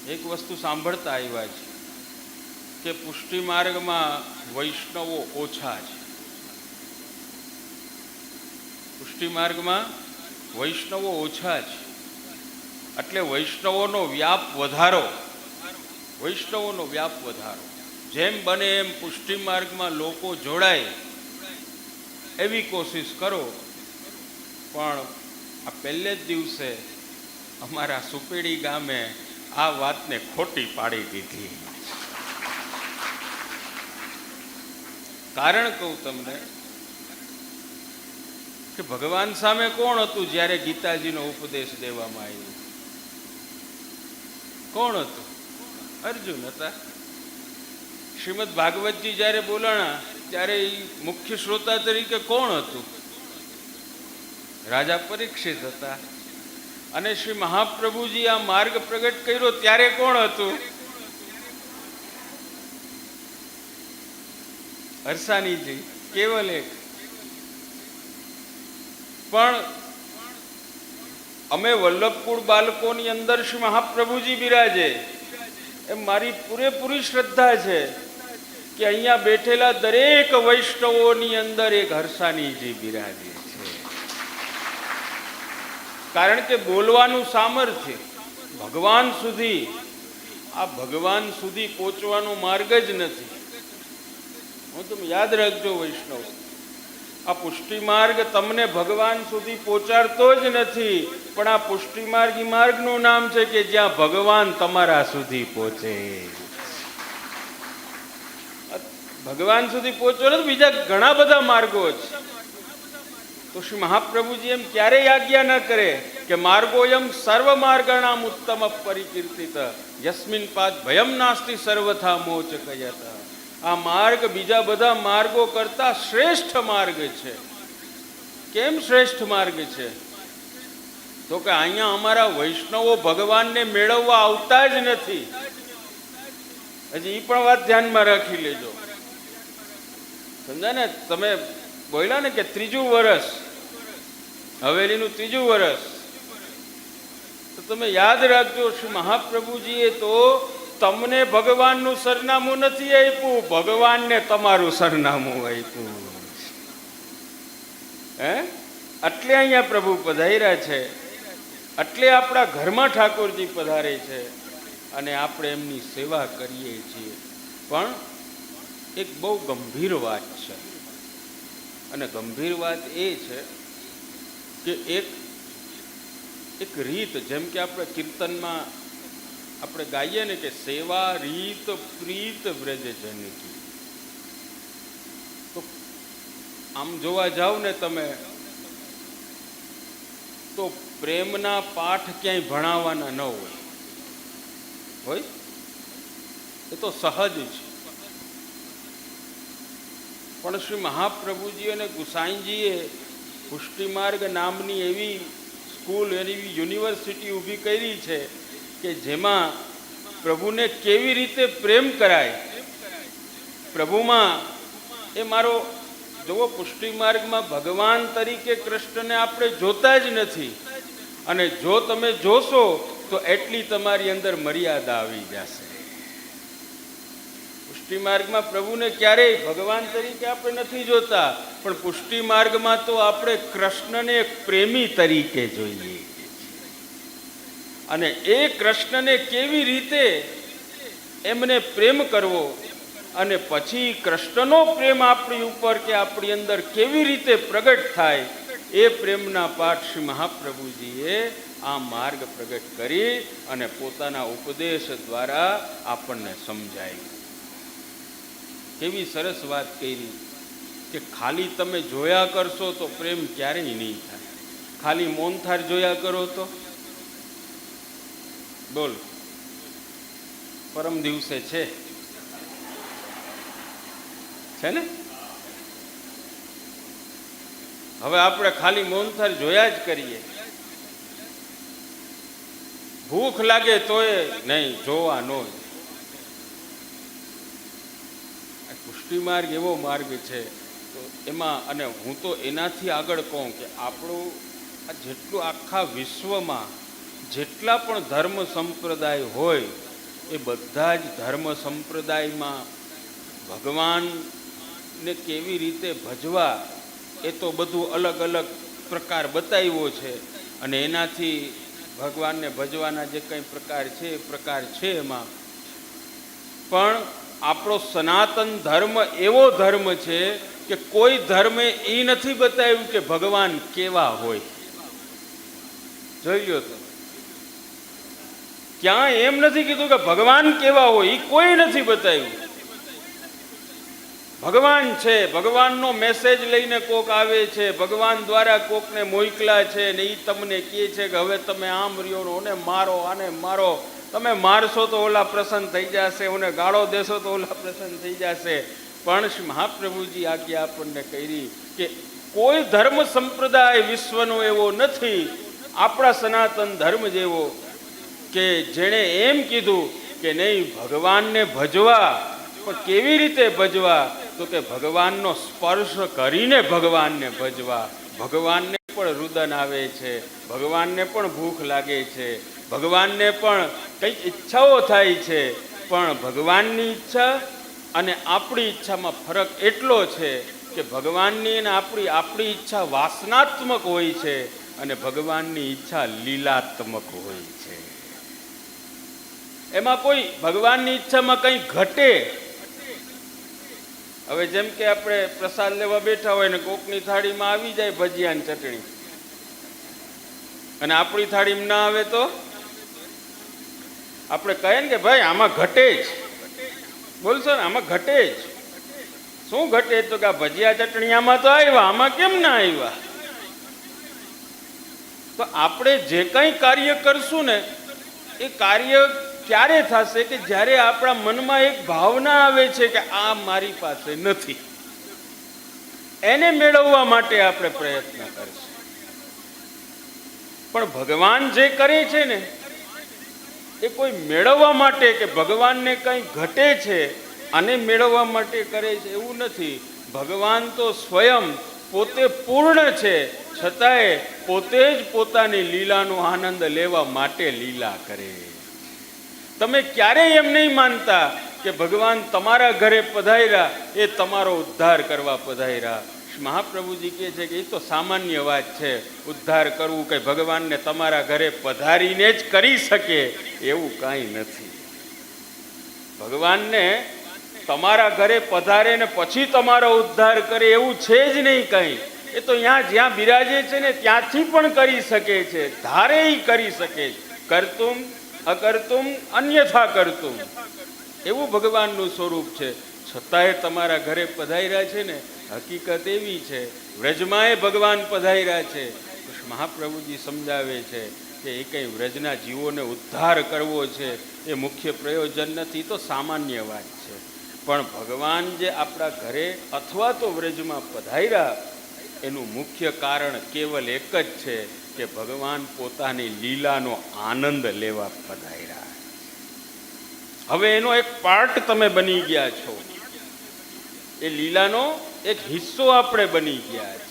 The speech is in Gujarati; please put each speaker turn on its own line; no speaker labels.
એક વસ્તુ સાંભળતા આવ્યા છે કે પુષ્ટિ માર્ગમાં વૈષ્ણવો ઓછા છે. પુષ્ટિ માર્ગમાં વૈષ્ણવો ઓછા છે એટલે વૈષ્ણવોનો વ્યાપ વધારો. વૈષ્ણવોનો વ્યાપ વધારો. જેમ બને એમ પુષ્ટિ માર્ગમાં લોકો જોડાય એવી કોશિશ કરો. પણ આ પહેલે જ દિવસે અમારા સુપેડી ગામે આ વાતને ખોટી પાડી દીધી. કારણ કહું તમને કે ભગવાન સામે કોણ હતું જ્યારે ગીતાજીનો ઉપદેશ દેવામાં આવ્યો? કોણ હતું? અર્જુન હતા. શ્રીમદ ભાગવતજી જ્યારે બોલાણા ત્યારે એ મુખ્ય શ્રોતા તરીકે કોણ હતું? રાજા પરીક્ષિત હતા. અને શ્રી મહાપ્રભુજી આ માર્ગ પ્રગટ કર્યો ત્યારે કોણ હતું? હરસાણીજી, કેવલ એક. પણ અમે વલ્લભકુળ બાળકોની અંદર શ્રી મહાપ્રભુજી બિરાજે એમ મારી પૂરેપૂરી શ્રદ્ધા છે કે અહીંયા બેઠેલા દરેક વૈષ્ણવોની અંદર એક હરસાણીજી બિરાજે છે. કારણ કે બોલવાનું સામર્થ્ય ભગવાન સુધી, આ ભગવાન સુધી પહોંચવાનો માર્ગ જ નથી. હું તમે યાદ રાખજો વૈષ્ણવ, આ પુષ્ટિ માર્ગ તમને ભગવાન સુધી પહોંચાડતો જ નથી, પણ આ પુષ્ટિ માર્ગ એ માર્ગનું નામ છે કે જ્યાં ભગવાન તમારા સુધી પહોંચે. ભગવાન સુધી પહોંચો ને બીજા ઘણા બધા માર્ગો છે. તો શ્રી મહાપ્રભુજી એમ ક્યારેય આજ્ઞા ન કરે કે માર્ગોયમ સર્વ માર્ગણામ ઉત્તમ પરિકીર્તિત યસ્મિન પાદ ભયમ નાસ્તિ સર્વથા મોચ કયત. આ માર્ગ બીજા બધા માર્ગો કરતા શ્રેષ્ઠ માર્ગ છે. કેમ શ્રેષ્ઠ માર્ગ છે? તો કે અહીંયા અમારા વૈષ્ણવો ભગવાનને મેળવવા આવતા જ નથી. હજી એ પણ વાત ધ્યાનમાં રાખી લેજો. સમજા ને? તમે બોલ્યા ને કે ત્રીજું વર્ષ, હવેલીનું ત્રીજું વર્ષ, તો તમે યાદ રાખજો શ્રી મહાપ્રભુજીએ તો તમને ભગવાનનું સરનામું નથી આપ્યું, ભગવાનને તમારું સરનામું આપ્યું. એટલે અહીંયા પ્રભુ પધાર્યા છે, એટલે આપણા ઘરમાં ઠાકોરજી પધારે છે અને આપણે એમની સેવા કરીએ છીએ. પણ એક બહુ ગંભીર વાત છે, અને ગંભીર વાત એ છે કે એક રીત, જેમ કે આપણે કીર્તનમાં આપણે ગાઈએ ને કે સેવા રીત પ્રીત વ્રજ જનકી. તો આમ જોવા જાવ ને તમે તો પ્રેમના પાઠ ક્યાંય ભણાવવાના ન હોય, એ તો સહજ છે. પણ શ્રી મહાપ્રભુજી અને ગુસાઈજીએ પુષ્ટિ માર્ગ નામની એવી સ્કૂલ, એવી યુનિવર્સિટી ઊભી કરી છે કે જેમાં પ્રભુને કેવી રીતે પ્રેમ કરાય, પ્રભુમાં એ મારો જોવો, પુષ્ટિ માર્ગમાં ભગવાન તરીકે કૃષ્ણને આપણે જોતા જ નથી. અને જો તમે જોશો તો એટલી તમારી અંદર મર્યાદા આવી જશે. પુષ્ટિ માર્ગમાં પ્રભુને ક્યારેય ભગવાન તરીકે આપણે નથી જોતા, પણ પુષ્ટિ માર્ગમાં તો આપણે કૃષ્ણને એક પ્રેમી તરીકે જોઈએ. અને એ કૃષ્ણને કેવી રીતે એમને પ્રેમ કરવો અને પછી કૃષ્ણનો પ્રેમ આપણી ઉપર કે આપણી અંદર કેવી રીતે પ્રગટ થાય, એ પ્રેમના પાઠ શ્રી મહાપ્રભુજીએ આ માર્ગ પ્રગટ કરી અને પોતાના ઉપદેશ દ્વારા આપણને સમજાવ્યું. કેવી સરસ વાત કરી કે ખાલી તમે જોયા કરશો તો પ્રેમ ક્યારેય નહીં થાય. ખાલી મોનથાર જોયા કરો તો બોલ, પરમ દિવસે છે ને, હવે આપણે ખાલી મોનથાર જોયા જ કરીએ. ભૂખ લાગે તોય નહીં, જોવા નો. પુષ્ટિ માર્ગ એવો માર્ગ છે તો એમાં, અને હું તો એનાથી આગળ કહું કે આપણું આ જેટલું આખા વિશ્વમાં જેટલા પણ ધર્મ સંપ્રદાય હોય એ બધા જ ધર્મ સંપ્રદાયમાં ભગવાનને કેવી રીતે ભજવા એ તો બધું અલગ અલગ પ્રકાર બતાવ્યો છે. અને એનાથી ભગવાનને ભજવાના જે કંઈ પ્રકાર છે એ પ્રકાર છે એમાં. પણ આપણો સનાતન ધર્મ એવો ધર્મ છે કે કોઈ ધર્મે એ નથી બતાવ્યું કે ભગવાન કેવા હોય. જોઈ લો તો ક્યાં એમ નથી કીધું કે ભગવાન કેવા હોય, એ કોઈ નથી બતાવ્યું. ભગવાન છે, ભગવાનનો મેસેજ લઈને કોક આવે છે, ભગવાન દ્વારા કોકને મોકલા છે ને એ તમને કહે છે કે હવે તમે આમ રહ્યો ને મારો, આને મારો, તમે મારશો તો ઓલા પ્રસન્ન થઈ જશે, ઓને ગાળો દેશો તો ઓલા પ્રસન્ન થઈ જશે. પણ શ્રી મહાપ્રભુજી આજ્ઞા આપણને કરી કે કોઈ ધર્મ સંપ્રદાય વિશ્વનો એવો નથી આપણા સનાતન ધર્મ જેવો કે જેણે એમ કીધું કે નહીં ભગવાનને ભજવા. પણ કેવી રીતે ભજવા? તો કે ભગવાનનો સ્પર્શ કરીને ભગવાનને ભજવા. ભગવાનને પણ રુદન આવે છે, ભગવાનને પણ ભૂખ લાગે છે, ભગવાનને પણ કંઈક ઈચ્છાઓ થાય છે. પણ ભગવાનની ઈચ્છા અને આપણી ઈચ્છામાં ફરક એટલો છે કે ભગવાનની અને આપણી ઈચ્છા વાસનાત્મક હોય છે અને ભગવાનની ઈચ્છા લીલાત્મક હોય છે. એમાં કોઈ ભગવાનની ઈચ્છામાં કંઈ ઘટે. હવે જેમ કે આપણે પ્રસાદ લેવા બેઠા હોય ને કોકની થાળીમાં આવી જાય ભજીયા ચટણી અને આપણી થાળીમાં ના આવે તો આપણે કહીએ ને કે ભાઈ આમાં ઘટે જ. બોલશો ને આમાં ઘટે જ. શું ઘટે? તો કે ભજીયા ચટણી આમાં તો આવ્યા, આમાં કેમ ના આવ્યા? તો આપણે જે કંઈ કાર્ય કરશું ને એ કાર્ય ક્યારે થશે કે જ્યારે આપણા મનમાં એક ભાવના આવે છે કે આ મારી પાસે નથી, એને મેળવવા માટે આપણે પ્રયત્ન કરશું. પણ ભગવાન જે કરે છે ને એ કોઈ મેળવવા માટે કે ભગવાનને કંઈ ઘટે છે અને મેળવવા માટે કરે છે એવું નથી. ભગવાન તો સ્વયં પોતે પૂર્ણ છે, છતાંય પોતે જ પોતાની લીલાનો આનંદ લેવા માટે લીલા કરે. તમે ક્યારેય એમ નહીં માનતા કે ભગવાન તમારા ઘરે પધાર્યા એ તમારો ઉદ્ધાર કરવા પધાર્યા. મહાપ્રભુજી કહે છે કે એ તો સામાન્ય વાત છે. ઉદ્ધાર કરવું કે ભગવાનને તમારા ઘરે પધારીને જ કરી શકે એવું કાંઈ નથી. ભગવાનને તમારા ઘરે પધારે ને પછી તમારો ઉદ્ધાર કરે એવું છે જ નહીં કંઈ. એ તો જ્યાં બિરાજે છે ને ત્યાંથી પણ કરી શકે છે, ધારે કરી શકે છે. કરતુમ અકર્તુમ અન્યથા કરતુમ એવું ભગવાનનું સ્વરૂપ છે. છતાંય તમારા ઘરે પધાર્યા છે ને હકીકત એવી છે. વ્રજમાં એ ભગવાન પધાર્યા છે. મહાપ્રભુજી સમજાવે છે કે એ કંઈ વ્રજના જીવોને ઉદ્ધાર કરવો છે એ મુખ્ય પ્રયોજન નથી, તો સામાન્ય વાત છે. પણ ભગવાન જે આપણા ઘરે અથવા તો વ્રજમાં પધાર્યા એનું મુખ્ય કારણ કેવલ એક જ છે કે ભગવાન પોતાની લીલાનો આનંદ લેવા પધાર્યા. હવે એનો એક પાર્ટ તમે બની ગયા છો, એ લીલાનો એક હિસ્સો આપણે બની ગયા છે.